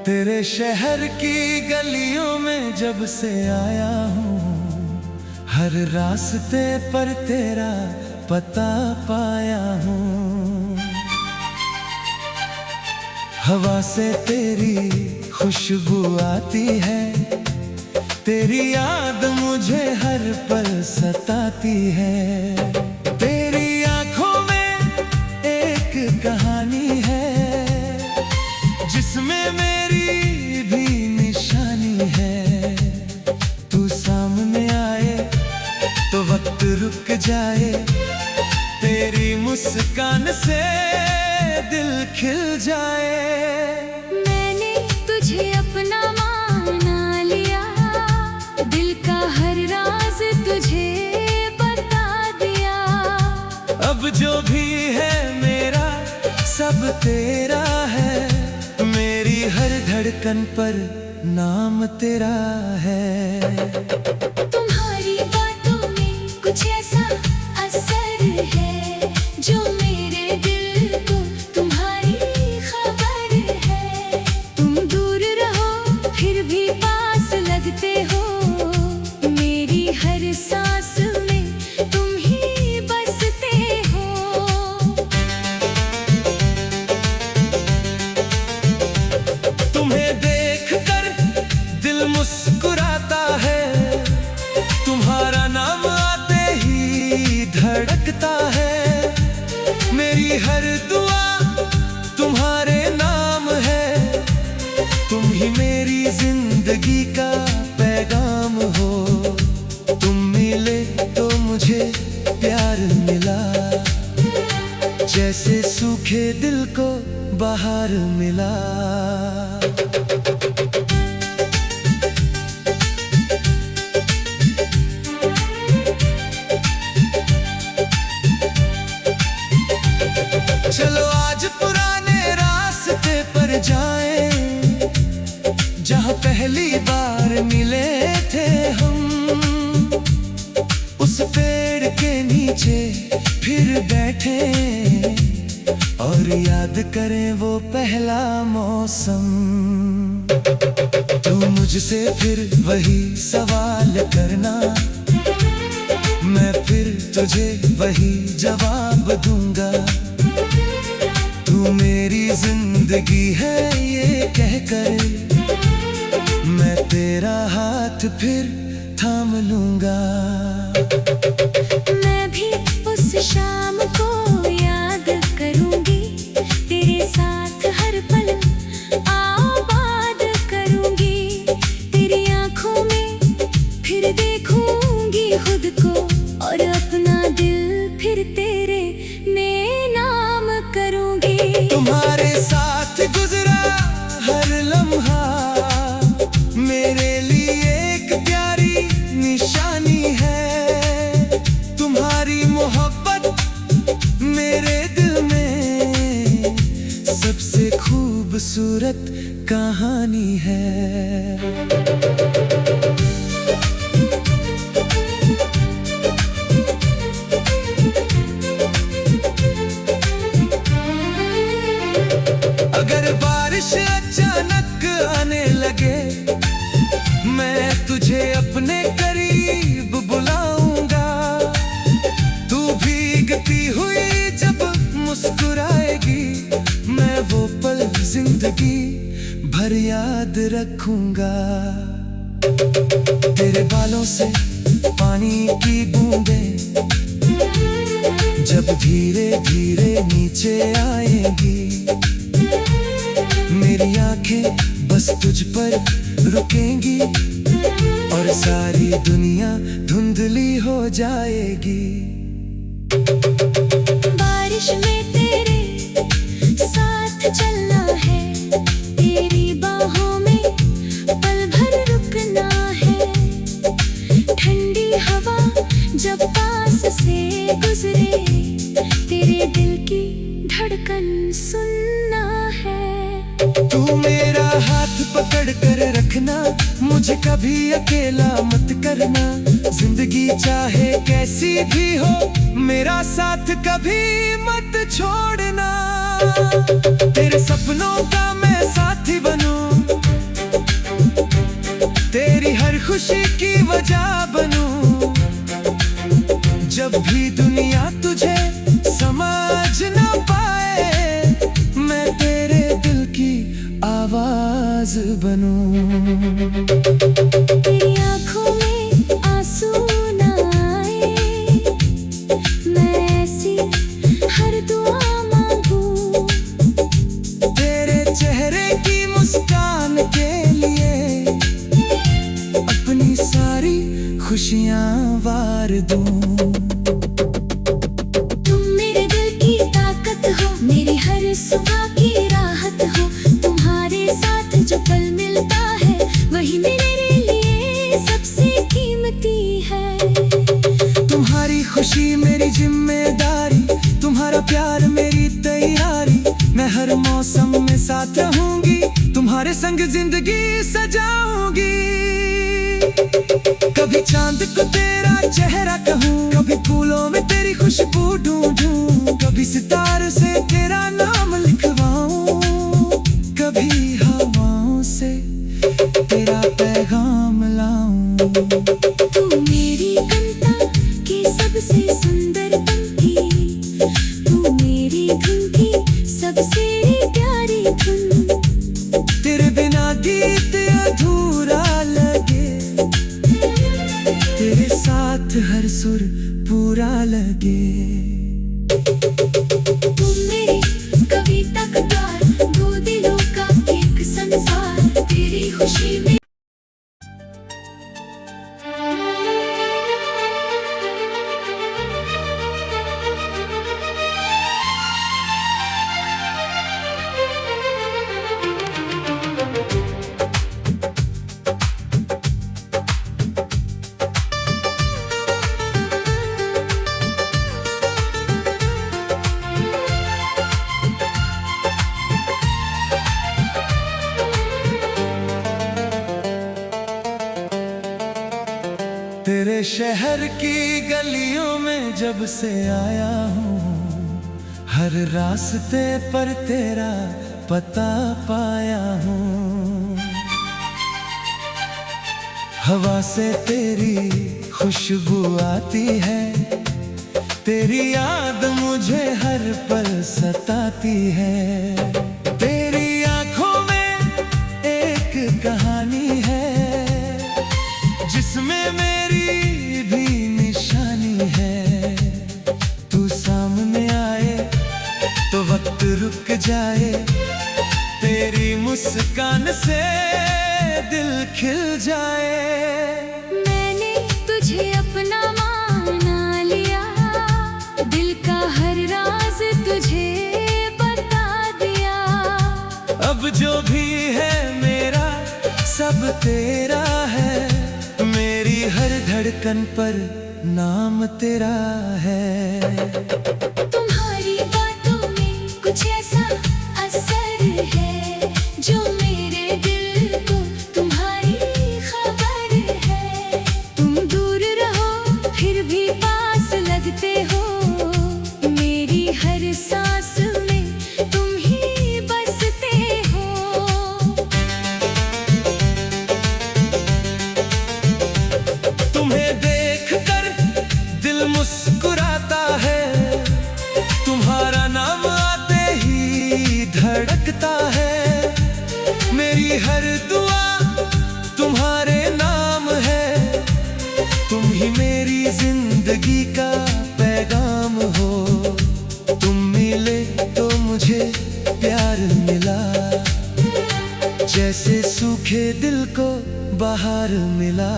तेरे शहर की गलियों में जब से आया हूँ, हर रास्ते पर तेरा पता पाया हूँ। हवा से तेरी खुशबू आती है, तेरी याद मुझे हर पल सताती है। तेरी आंखों में एक कहानी है, जिसमें मेरी भी निशानी है। तू सामने आए तो वक्त रुक जाए, तेरी मुस्कान से दिल खिल जाए। मैंने तुझे अपना मान लिया, दिल का हर राज तुझे बता दिया। अब जो भी है मेरा सब तेरा है, मेरी हर धड़कन पर नाम तेरा है। तुम्हारी बातों में कुछ ऐसा असर है, जो मेरे दिल को तुम्हारी खबर है। तुम दूर रहो फिर भी पास लगते हो, मेरी हर सांस में तुम ही बसते हो। तुम्हें देखकर दिल मुस्कुराता है, तुम्हारा नाम आते ही धड़कता है। मेरी हर दुआ तुम्हारे नाम है, तुम ही मेरी जिंदगी का पैगाम हो। तुम मिले तो मुझे प्यार मिला, जैसे सूखे दिल को बाहर मिला। चलो आज पुराने रास्ते पर जाएं, जहाँ पहली बार मिले थे हम। उस पेड़ के नीचे फिर बैठे और याद करें वो पहला मौसम। तू मुझसे फिर वही सवाल करना, मैं फिर तुझे वही जवाब दूंगा। तू मेरी जिंदगी है ये कहकर, मैं तेरा हाथ फिर थाम लूंगा। मैं भी उस शाम को याद करूंगी, तेरे साथ हर पल आबाद करूंगी। तेरी आंखों में फिर देखूंगी खुद को, और अपना दिल फिर तेरे में नाम करूंगी। तुम्हारे साथ गुजरा हर लम्हा मेरे लिए एक प्यारी निशानी है। तुम्हारी मोहब्बत मेरे दिल में सबसे खूबसूरत कहानी है। अगर बारिश अचानक आने लगे, मैं तुझे अपने करीब बुलाऊंगा। तू भीगती हुई जब मुस्कुराएगी, मैं वो पल जिंदगी भर याद रखूंगा। तेरे बालों से पानी की बूंदें जब धीरे धीरे नीचे आएंगी, मेरी आंखें बस तुझ पर रुकेंगी और सारी दुनिया धुंधली हो जाएगी। बारिश में तेरे साथ चलना है, तेरी बाहों में पल भर रुकना है। ठंडी हवा जब पास से गुजरे, तेरे दिल की धड़कन सुनना है। तू मेरा हाथ पकड़ कर रखना, मुझे कभी अकेला मत करना। जिंदगी चाहे कैसी भी हो, मेरा साथ कभी मत छोड़ना। तेरे सपनों का मैं साथी बनूं, खुशी की वजह बनूं। जब भी दुनिया तुझे समझ ना पाए, मैं तेरे दिल की आवाज बनूं। तेरी आँखों में आंसू ना आए, मैं ऐसी हर दुआ मांगूं। तेरे चेहरे की मुस्कान के लिए अपनी सारी खुशियां वार दूं। तुम मेरे दिल की ताकत हो, मेरी हर सुबह की राहत हो। तुम्हारे साथ जो पल मिलता है, वही मेरे लिए सबसे कीमती है। तुम्हारी खुशी मेरी जिम्मेदारी, तुम्हारा प्यार मेरी तैयारी। मैं हर मौसम में साथ रहूंगी, तुम्हारे संग जिंदगी सजाऊंगी। कभी चांद को तेरा चेहरा कहूँ, कभी फूलों में तेरी खुशबू ढूंढूं, कभी सितारे से तेरा नाम लिखवाऊं, कभी हवाओं से तेरा पैगाम लाऊं। तू मेरी कविता की सबसे सुंदर पंक्ति, तू मेरी धुन की सबसे प्यारी धुन। तेरे बिना गीत अधूरा लगे, तेरे साथ हर सुर पूरा लगे। तुम मेरी कविता का द्वार, दो दिलों का एक संसार। तेरी खुशी में तेरे शहर की गलियों में जब से आया हूँ, हर रास्ते पर तेरा पता पाया हूँ। हवा से तेरी खुशबू आती है, तेरी याद मुझे हर पल सताती है। तेरी आंखों में एक कहानी है, जिसमें मेरी भी निशानी है। तू सामने आए तो वक्त रुक जाए, तेरी मुस्कान से दिल खिल जाए। मैंने तुझे अपना मान लिया, दिल का हर राज तुझे बता दिया। अब जो भी है मेरा सब तेरा है, मेरी हर धड़कन पर नाम तेरा है। तुम्हारी बातों में कुछ ऐसा असर है, जो मेरे दिल को तुम्हारी खबर है। तुम दूर रहो फिर भी पास लगते हो, मेरी हर सांस में तुम ही बसते हो। तुम्हें देखकर दिल मुस्कुराता है, तुम्हारा नाम आते ही धड़कता है। मेरी हर दुआ तुम्हारे नाम है, तुम ही मेरी जिंदगी का पैगाम हो। तुम मिले तो मुझे प्यार मिला, जैसे सूखे दिल को बाहर मिला।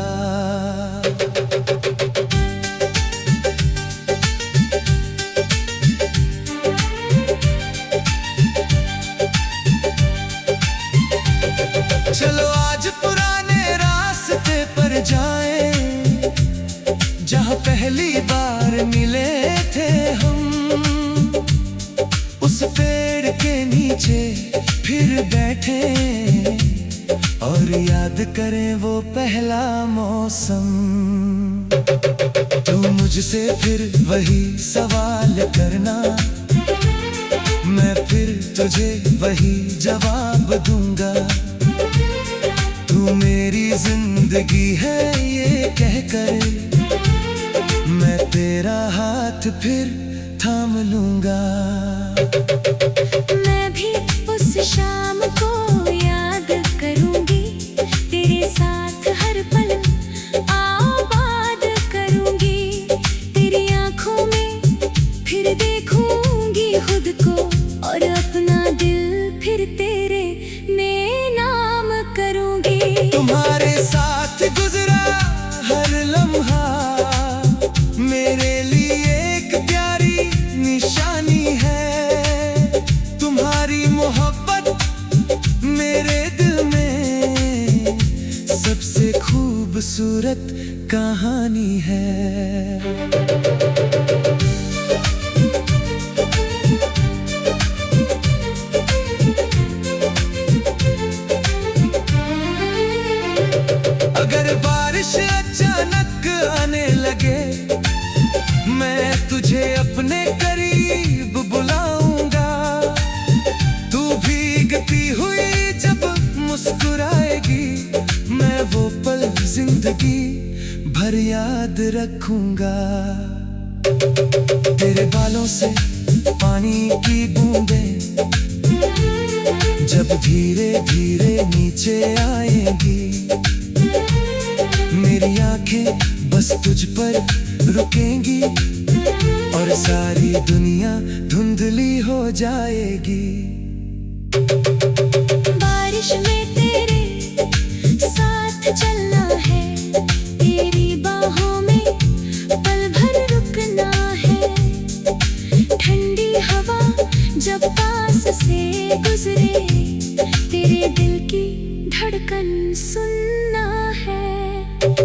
चलो आज पुराने रास्ते पर जाएं, जहाँ पहली बार मिले थे हम। उस पेड़ के नीचे फिर बैठे और याद करें वो पहला मौसम। तू मुझसे फिर वही सवाल करना, मैं फिर तुझे वही जवाब दूंगा। तू मेरी जिंदगी जिंदगी है ये कहकर मैं तेरा हाथ फिर थाम लूंगा। मैं भी उस शाम को याद करूंगी, तेरे साथ हर पल आबाद करूंगी। तेरी आंखों में फिर देखूंगी खुद को, और अपना दिल फिर तेरे नाम करूंगी। तुम्हारे साथ गुजरा हर लम्हा मेरे लिए एक प्यारी निशानी है। तुम्हारी मोहब्बत मेरे दिल में सबसे खूबसूरत कहानी है। अगर बारिश अचानक आने लगे मैं तुझे अपने करीब बुलाऊंगा। तू भीगती हुई जब मुस्कुराएगी मैं वो पल जिंदगी भर याद रखूंगा। तेरे बालों से पानी की बूंदें जब धीरे धीरे नीचे आएंगी, मेरी आंखें बस तुझ पर रुकेंगी और सारी दुनिया धुंधली हो जाएगी। बारिश में तेरे साथ चलना है, तेरी बाहों में पल भर रुकना है। ठंडी हवा जब पास से गुजरे तेरे दिल की धड़कन सुनना है।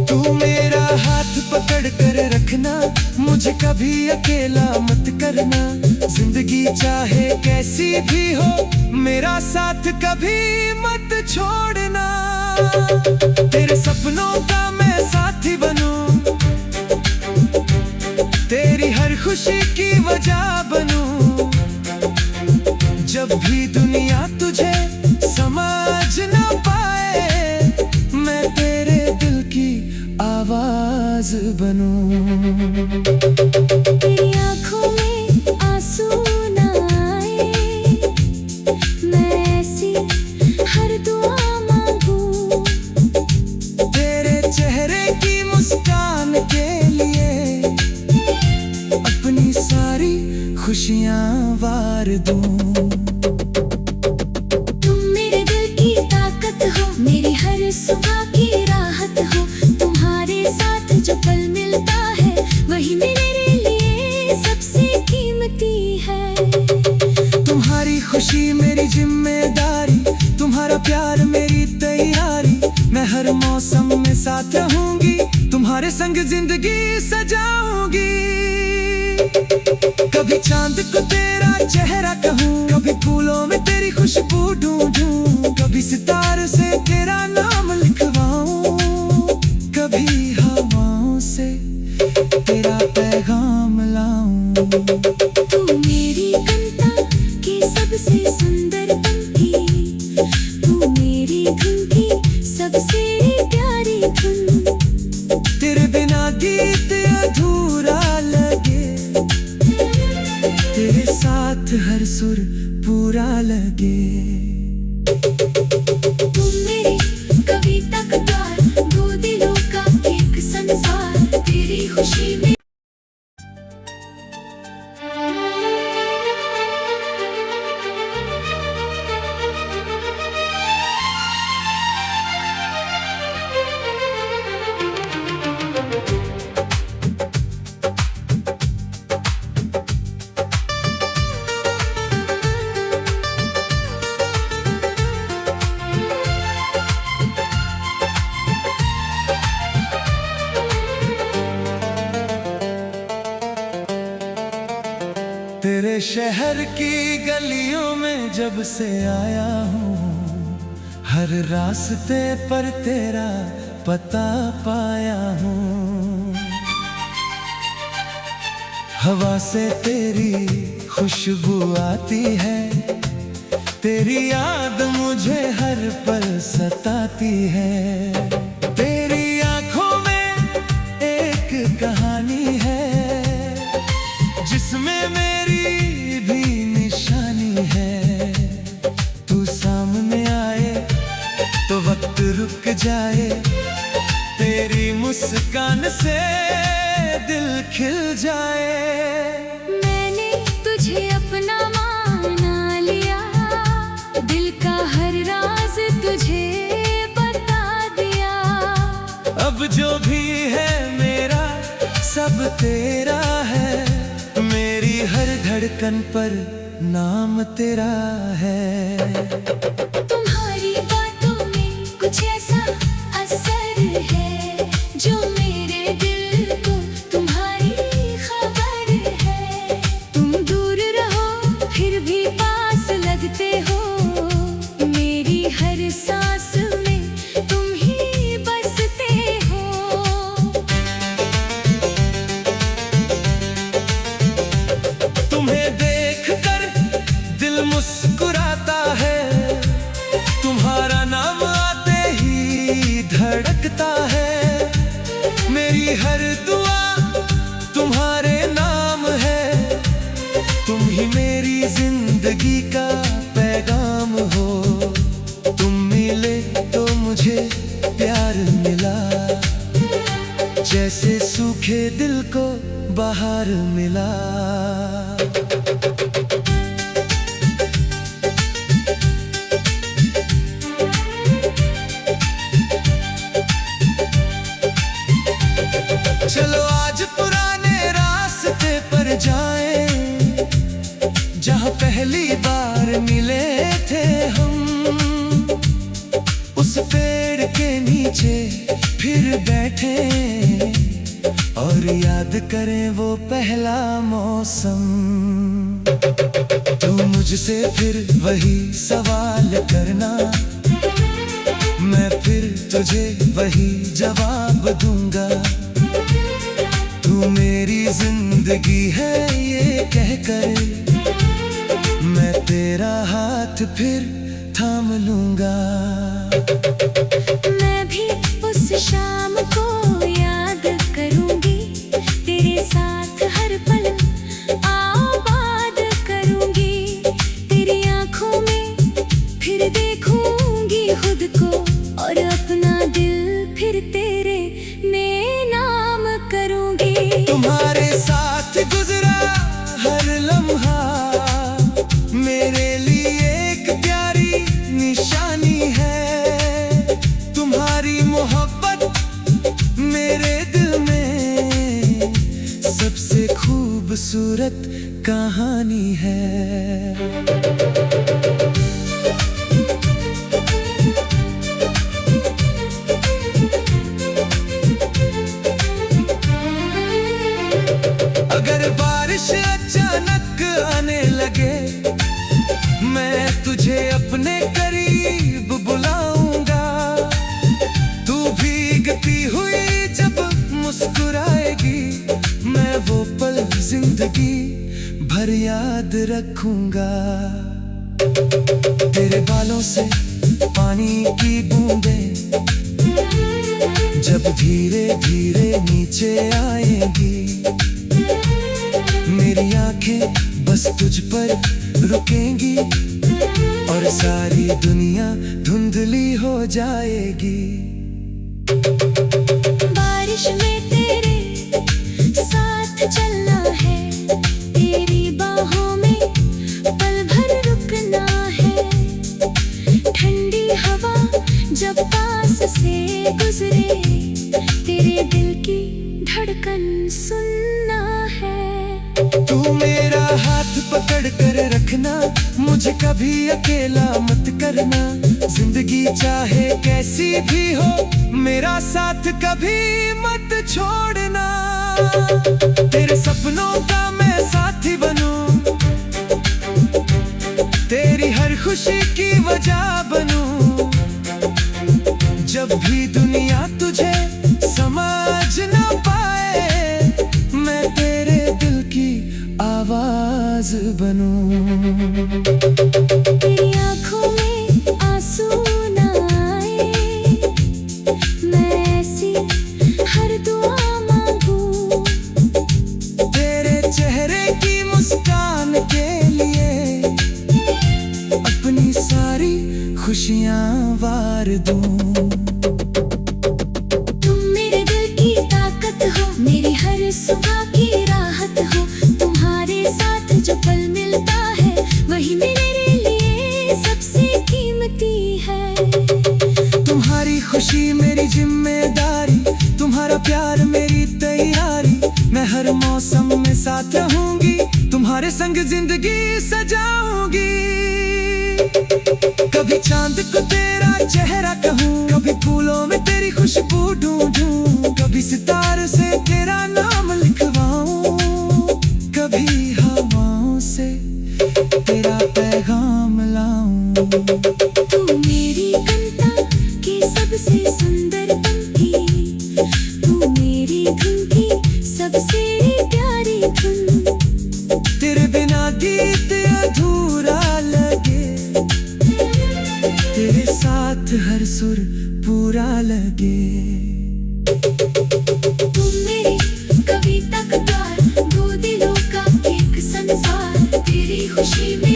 तू मेरा हाथ पकड़ कर रखना, मुझे कभी अकेला मत करना। जिंदगी चाहे कैसी भी हो मेरा साथ कभी मत छोड़ना। तेरे सपनों का मैं साथी बनूं, तेरी हर खुशी की वजह बनूं। जब भी दुनिया तुझे समझ ना पाए मैं तेरे दिल की आवाज बनूं। तेरी आंखों में आंसू ना आए, मैं ऐसी हर दुआ मांगूं। तेरे चेहरे की मुस्कान के लिए अपनी सारी खुशियां वार दूं। तुम मेरे दिल की ताकत हो, मेरी हर सुबह की राहत हो। तुम्हारे साथ जो पल मिलता है वही मेरे लिए सबसे कीमती है। तुम्हारी खुशी मेरी जिम्मेदारी, तुम्हारा प्यार मेरी तैयारी। मैं हर मौसम में साथ रहूंगी, तुम्हारे संग जिंदगी सजाऊंगी। कभी चांद को तेरा चेहरा कहूँ, कभी फूलों में तेरी खुशबू ढूंढूं। कभी सितारे से तेरा नाम लिखवाऊं, कभी हवाओं से तेरा पैगाम लाऊं। तू मेरी कविता की सबसे सुंदर पंक्ति, तू मेरी धुन की सबसे प्यारी धुन। तेरे बिना गीत अधूरा लगे, तेरे साथ हर सुर पूरा लगे। तुम मेरी कविता का द्वार, दो दिलों का एक संसार। तेरी खुशी में तेरे शहर की गलियों में जब से आया हूँ, हर रास्ते पर तेरा पता पाया हूँ। हवा से तेरी खुशबू आती है, तेरी याद मुझे हर पल सताती है। तेरी रुक जाए, तेरी मुस्कान से दिल खिल जाए। मैंने तुझे अपना मान लिया, दिल का हर राज तुझे बता दिया। अब जो भी है मेरा सब तेरा है, मेरी हर धड़कन पर नाम तेरा है। तुम्हारी बातों में कुछ ऐसा असर है जो मेरे दिल को तुम्हारी खबर है। तुम दूर रहो फिर भी पास लगते हो, मेरी हर सांस में तुम ही बसते हो। तुम्हें देखकर दिल मुस्कुराता है, तुम्हारा नाम आते ही धड़कता है। मेरी हर दुआ तुम्हारे नाम है, तुम ही मेरी जिंदगी का पैगाम हो। तुम मिले तो मुझे प्यार मिला, जैसे सूखे दिल को बाहर मिला। चलो आज पुराने रास्ते पर जाएं, जहाँ पहली बार मिले थे हम। उस पेड़ के नीचे फिर बैठे और याद करें वो पहला मौसम। तू मुझसे फिर वही सवाल करना, मैं फिर तुझे वही जवाब दूंगा। तू मेरी जिंदगी है ये कहकर, मैं तेरा हाथ फिर थाम लूंगा। मैं भी उस शाम को याद करूंगी, तेरे साथ हर पल आबाद करूंगी। तेरी आंखों में फिर देखूंगी खुद को, और अपना दिल फिर तेरे में नाम करूंगी। तुम्हारे साथ गुजरा हर लम्हा मेरे लिए एक प्यारी निशानी है। तुम्हारी मोहब्बत मेरे दिल में सबसे खूबसूरत कहानी है। अगर बारिश अचानक आने लगे, मैं तुझे अपने करीब बुलाऊंगा। तू भीगती हुई जब मुस्कुराएगी, मैं वो पल जिंदगी भर याद रखूंगा। तेरे बालों से पानी की बूंदें जब धीरे धीरे नीचे आएंगी, मेरी आंखें बस तुझ पर रुकेंगी और सारी दुनिया धुंधली हो जाएगी। बारिश में तेरे साथ चलना है, तेरी बाहों में पल भर रुकना है। ठंडी हवा जब पास से गुजरे, तेरे दिल की धड़कन सुनना है। तू मेरा हाथ पकड़ कर रखना, मुझे कभी अकेला मत करना। जिंदगी चाहे कैसी भी हो, मेरा साथ कभी मत छोड़ना। तेरे सपनों का मैं साथी बनूं, तेरी हर खुशी की वजह बनूं। जब भी दुनिया तुझे समझ ना पाए, मैं तेरे दिल की आवाज बनूं। तेरी आंखों में आंसू ना आए, मैं ऐसी हर दुआ मांगू। तेरे चेहरे की मुस्कान के लिए अपनी सारी खुशियां वार दूं। खुशी मेरी जिम्मेदारी, तुम्हारा प्यार मेरी तैयारी। मैं हर मौसम में साथ रहूंगी, तुम्हारे संग जिंदगी सजाऊंगी। कभी चांद को तेरा चेहरा कहूँ, कभी फूलों में तेरी खुशबू ढूंढूं, कभी सितारे से तेरा नाम लिखवाऊं, कभी हवाओं से तेरा पैगाम लाऊं। तू मेरी कविता की सबसे सुंदर पंक्ति, तू मेरी धुन की सबसे प्यारी धुन। तेरे बिना गीत अधूरा लगे, तेरे साथ हर सुर पूरा लगे। तुम मेरी कविता का द्वार, दो दिलों का एक संसार, तेरी खुशी में।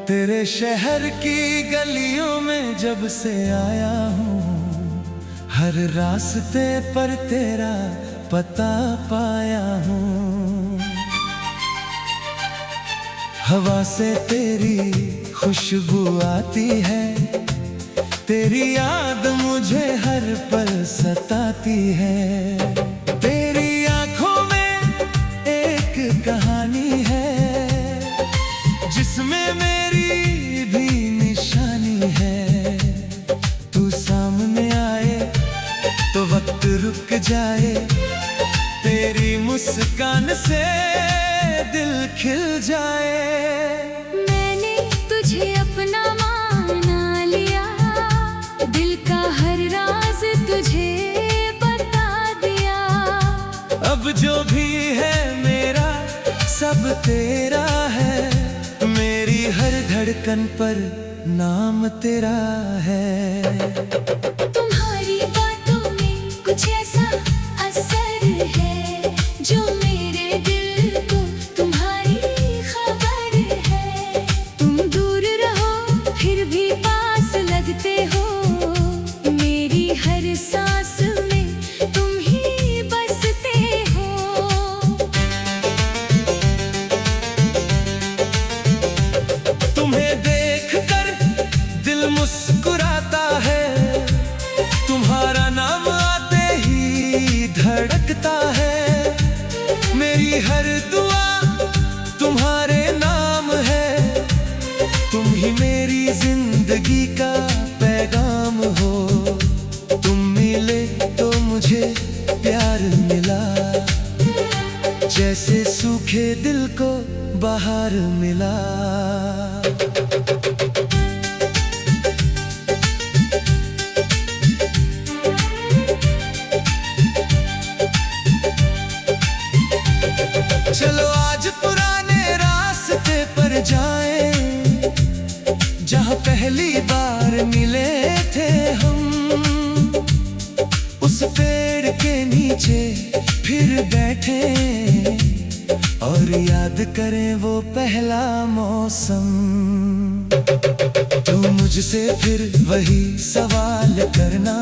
तेरे शहर की गलियों में जब से आया हूँ, हर रास्ते पर तेरा पता पाया हूँ। हवा से तेरी खुशबू आती है, तेरी याद मुझे हर पल सताती है। तेरी आंखों में एक कहानी है, जिसमें मेरी भी निशानी है। तू सामने आए तो वक्त रुक जाए, तेरी मुस्कान से दिल खिल जाए। मैंने तुझे अपना मान लिया, दिल का हर राज तुझे बता दिया। अब जो भी है मेरा सब तेरा है, मेरी हर धड़कन पर नाम तेरा है। तुम्हारी बातों में कुछ ऐसा असर है, जो मेरे दिल को तुम्हारी खबर है। तुम दूर रहो फिर भी पास लगते हो, मेरी हर सांस में तुम ही बसते हो। तुम्हें देखकर दिल मुस्कुराता है, तुम्हारा नाम आते ही धड़कता है। मेरी हर दुआ तुम्हारे नाम है, तुम ही मेरी जिंदगी का पैगाम हो। तुम मिले तो मुझे प्यार मिला, जैसे सूखे दिल को बाहर मिला। चलो आज पुराने रास्ते पर जाएं, जहाँ पहली बार मिले थे हम। उस पेड़ के नीचे फिर बैठे और याद करें वो पहला मौसम। तू मुझसे फिर वही सवाल करना,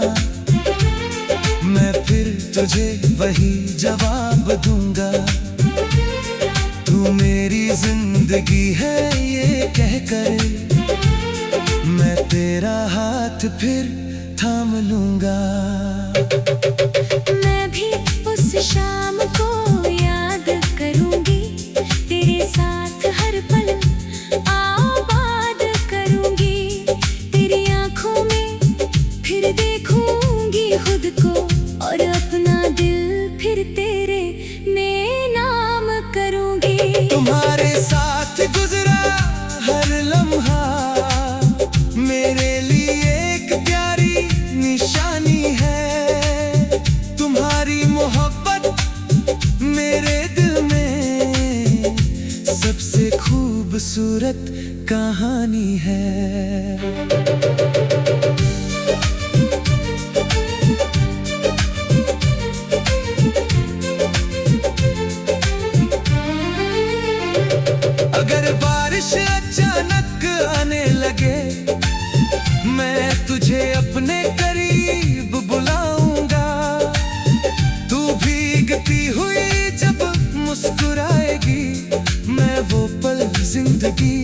मैं फिर तुझे वही जवाब दूंगा। तू मेरी जिंदगी है ये कहकर, मैं तेरा हाथ फिर थाम लूंगा। मैं भी उस शाम को याद करूंगी, तेरे साथ हर पल आबाद करूंगी। तेरी आंखों में फिर देखूंगी खुद को, और अपना दिल फिर तेरे में नाम करूंगी। तुम्हारे साथ गुजरा हर लम्हा मेरे लिए एक प्यारी निशानी है। तुम्हारी मोहब्बत मेरे दिल में सबसे खूबसूरत कहानी है। बारिश अचानक आने लगे, मैं तुझे अपने करीब बुलाऊंगा। तू भीगती हुई जब मुस्कुराएगी, मैं वो पल जिंदगी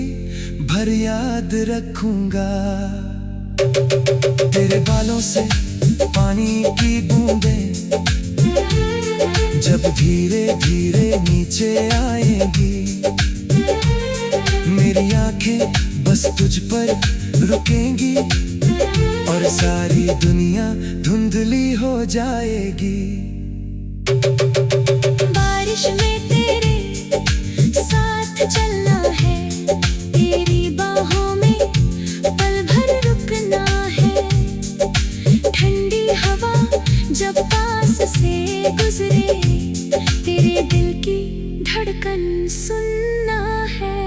भर याद रखूंगा। तेरे बालों से पानी की बूंदें जब धीरे धीरे नीचे आएंगी, मेरी आंखें बस तुझ पर रुकेंगी और सारी दुनिया धुंधली हो जाएगी। बारिश में तेरे साथ चलना है, तेरी बाहों में पल भर रुकना है। ठंडी हवा जब पास से गुजरे, तेरे दिल की धड़कन सुनना है।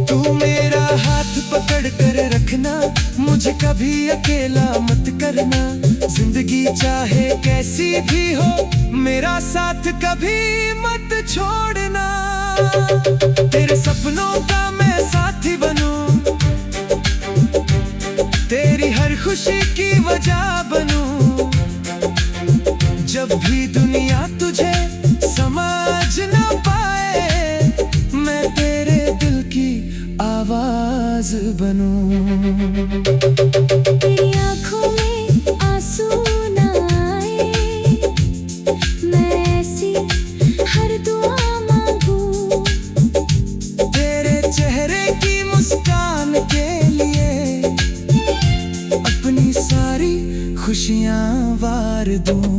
तू मेरा हाथ पकड़ कर रखना, मुझे कभी अकेला मत करना। जिंदगी चाहे कैसी भी हो, मेरा साथ कभी मत छोड़ना। तेरे सपनों का मैं साथी बनूं, तेरी हर खुशी की वजह बनूं। जब भी दुनिया तुझे समझ ना पाए, मैं तेरे दिल की आवाज बनूं। तेरी आँखों में आंसू ना आए, मैं ऐसी हर दुआ मांगूं। तेरे चेहरे की मुस्कान के लिए अपनी सारी खुशियां वार दूं।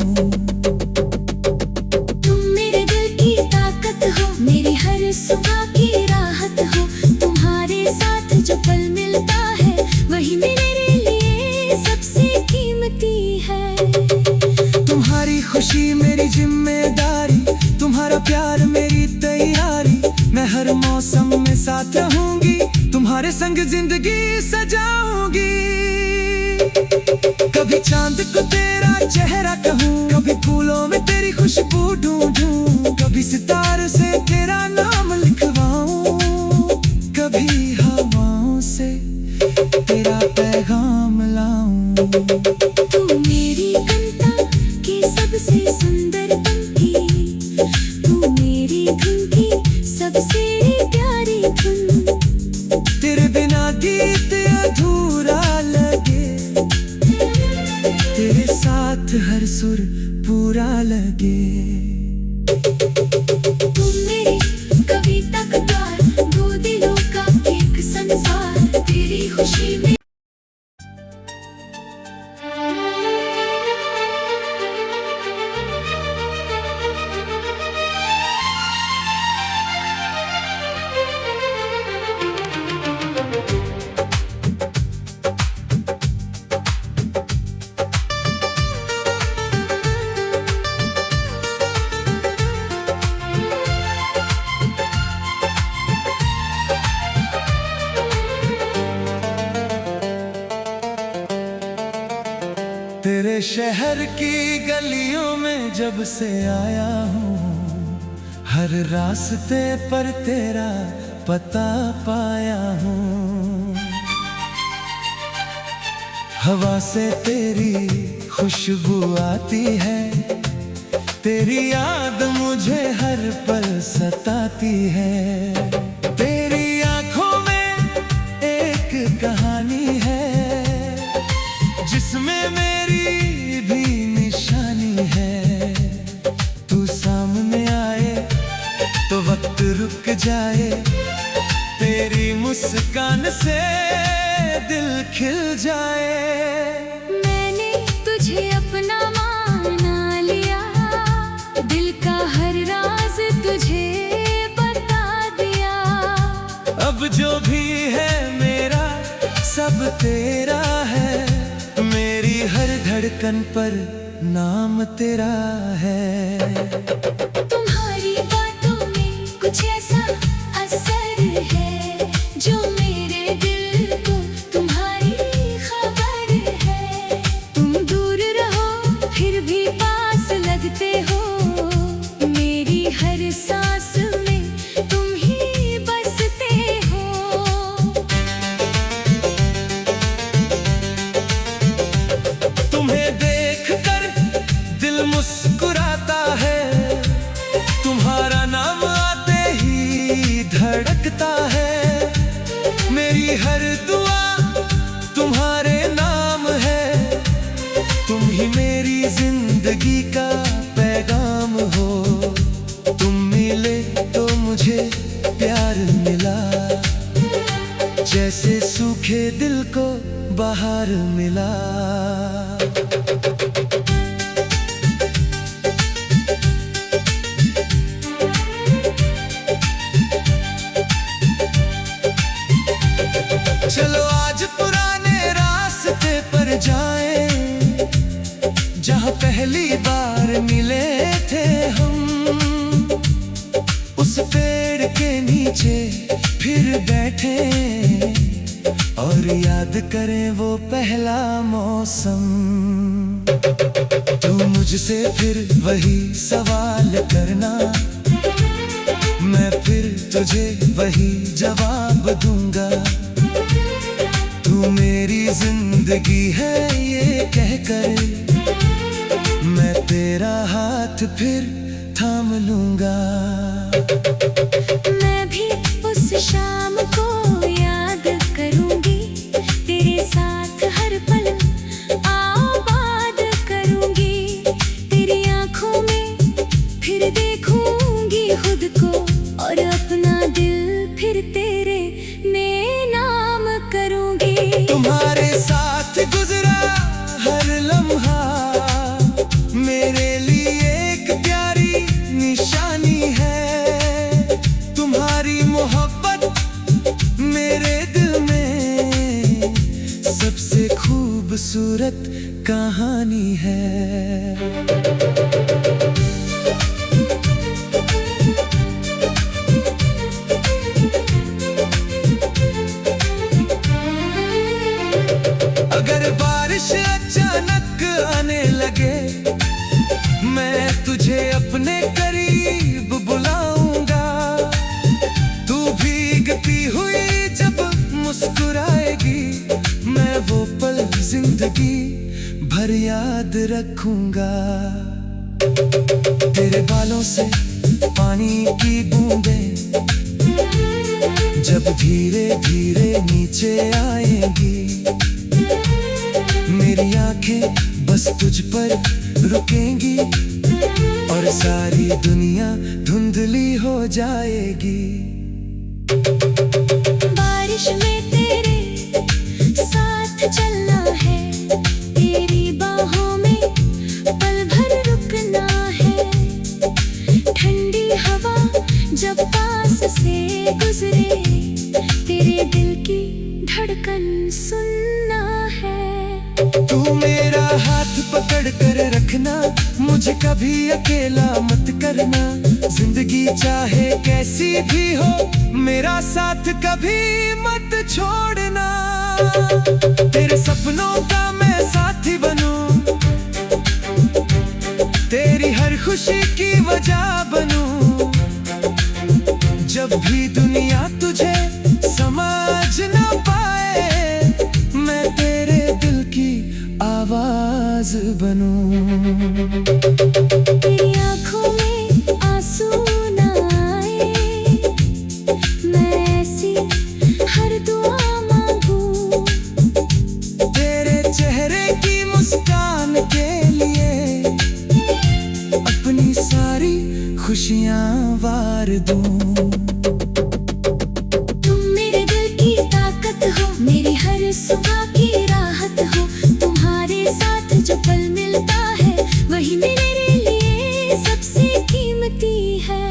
तुम मेरे दिल की ताकत हो, मेरी हर सुबह की राहत हो। तुम्हारे साथ जो पल मिलता है, वही मेरे लिए सबसे कीमती है। तुम्हारी खुशी मेरी जिम्मेदारी, तुम्हारा प्यार मेरी तैयारी। मैं हर मौसम में साथ रहूंगी, तुम्हारे संग जिंदगी सजाऊंगी। कभी चांद को तेरा चेहरा कहूँ, कभी फूलों में तेरी खुशबू ढूंढूं। कभी सितारे से तेरा नाम लिखवाऊं, कभी हवाओं से तेरा पैगाम लाऊं। तू मेरी कविता की सबसे सुंदर पंक्ति, तू मेरी धुन की सबसे प्यारी धुन। तेरे बिना गीत अधूरा लगे, तेरे साथ हर सुर पूरा लगे। तुम मेरी कविता का द्वार, दो दिलों का एक संसार। तेरी खुशी में तेरे शहर की गलियों में जब से आया हूँ, हर रास्ते पर तेरा पता पाया हूँ। हवा से तेरी खुशबू आती है, तेरी याद मुझे हर पल सताती है। तेरी आंखों में एक कहानी है, जिसमें मेरी भी निशानी है। तू सामने आए तो वक्त रुक जाए, तेरी मुस्कान से दिल खिल जाए। मैंने तुझे अपना मान लिया, दिल का हर राज तुझे बता दिया। अब जो भी है मेरा सब तेरा है, मेरी हर धड़कन पर नाम तेरा है। तुम्हारी बातों में कुछ ऐसा असर है, जो मेरे दिल को तुम्हारी खबर है। तुम दूर रहो फिर भी पास लगते हो, मेरी हर सांस में तुम ही बसते हो। हर दुआ तुम्हारे नाम है। तुम ही मेरी जिंदगी का पैगाम हो। तुम मिले तो मुझे प्यार मिला, जैसे सूखे दिल को बाहर मिला। चलो आज पुराने रास्ते पर जाएं, जहाँ पहली बार मिले थे हम। उस पेड़ के नीचे फिर बैठे और याद करें वो पहला मौसम। तू मुझसे फिर वही सवाल करना, मैं फिर तुझे वही जवाब दूंगा। तू मेरी जिंदगी है ये कहकर मैं तेरा हाथ फिर थाम लूंगा। मैं भी उस शाम को याद करूंगी, तेरे साथ हर पल आबाद करूंगी। तेरी आंखों में फिर देखूंगी खुद को, और अपना दिल फिर तेरे नाम करूंगी। तुम्हारे साथ गुजरा हर लम्हा मेरे लिए एक प्यारी निशानी है। तुम्हारी मोहब्बत मेरे दिल में सबसे खूबसूरत कहानी है। अगर बारिश अचानक आने लगे, मैं तुझे अपने करीब बुलाऊंगा। तू भीगती हुई जब मुस्कुराएगी, मैं वो पल जिंदगी भर याद रखूंगा। तेरे बालों से पानी की बूंदें जब धीरे धीरे नीचे आएंगी, मेरी आंखें बस तुझ पर रुकेंगी और सारी दुनिया धुंधली हो जाएगी। बारिश में तेरे साथ चलना है, तेरी बाहों में पल भर रुकना है। ठंडी हवा जब पास से गुजरे, तेरे दिल की धड़कन सुनना है। तू मेरा हाथ पकड़ कर रखना, मुझे कभी अकेला मत करना। जिंदगी चाहे कैसी भी हो, मेरा साथ कभी मत छोड़ना। तेरे सपनों का मैं साथी बनूं, तेरी हर खुशी की वजह बनूं। जब भी दुनिया तुझे समझ ना पाए, मैं तेरे दिल की आवाज बनूं। तेरी आंखों में आंसू ना आए, मैं ऐसी हर दुआ मांगूं। तेरे चेहरे की मुस्कान के लिए अपनी सारी खुशियां वार दूं। तुम मेरे दिल की ताकत हो, मेरी हर सुबह की राहत हो। तुम्हारे साथ जो पल मिलता है, वही मेरे लिए सबसे कीमती है।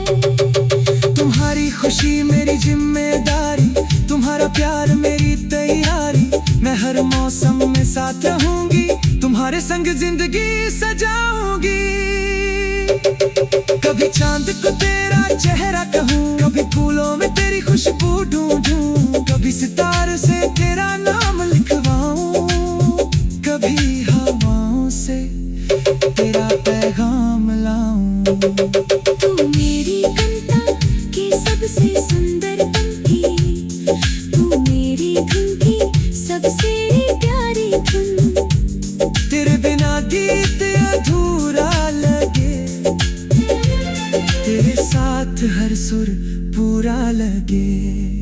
तुम्हारी खुशी मेरी जिम्मेदारी, तुम्हारा प्यार मेरी तैयारी। मैं हर मौसम में साथ रहूंगी, तुम्हारे संग जिंदगी सजाऊंगी। कभी चांद को तेरा चेहरा कहूँ, कभी फूलों में तेरी खुशबू ढूंढूं। कभी सितारे से तेरा नाम लिखवाऊं, कभी हवाओं से तेरा पैगाम लाऊं। तू मेरी कविता की सबसे सुंदर पंक्ति, तू मेरी धुन की सबसे प्यारी धुन। तेरे बिना गीत अधूरा लगे, तेरे साथ हर सुर पूरा लगे।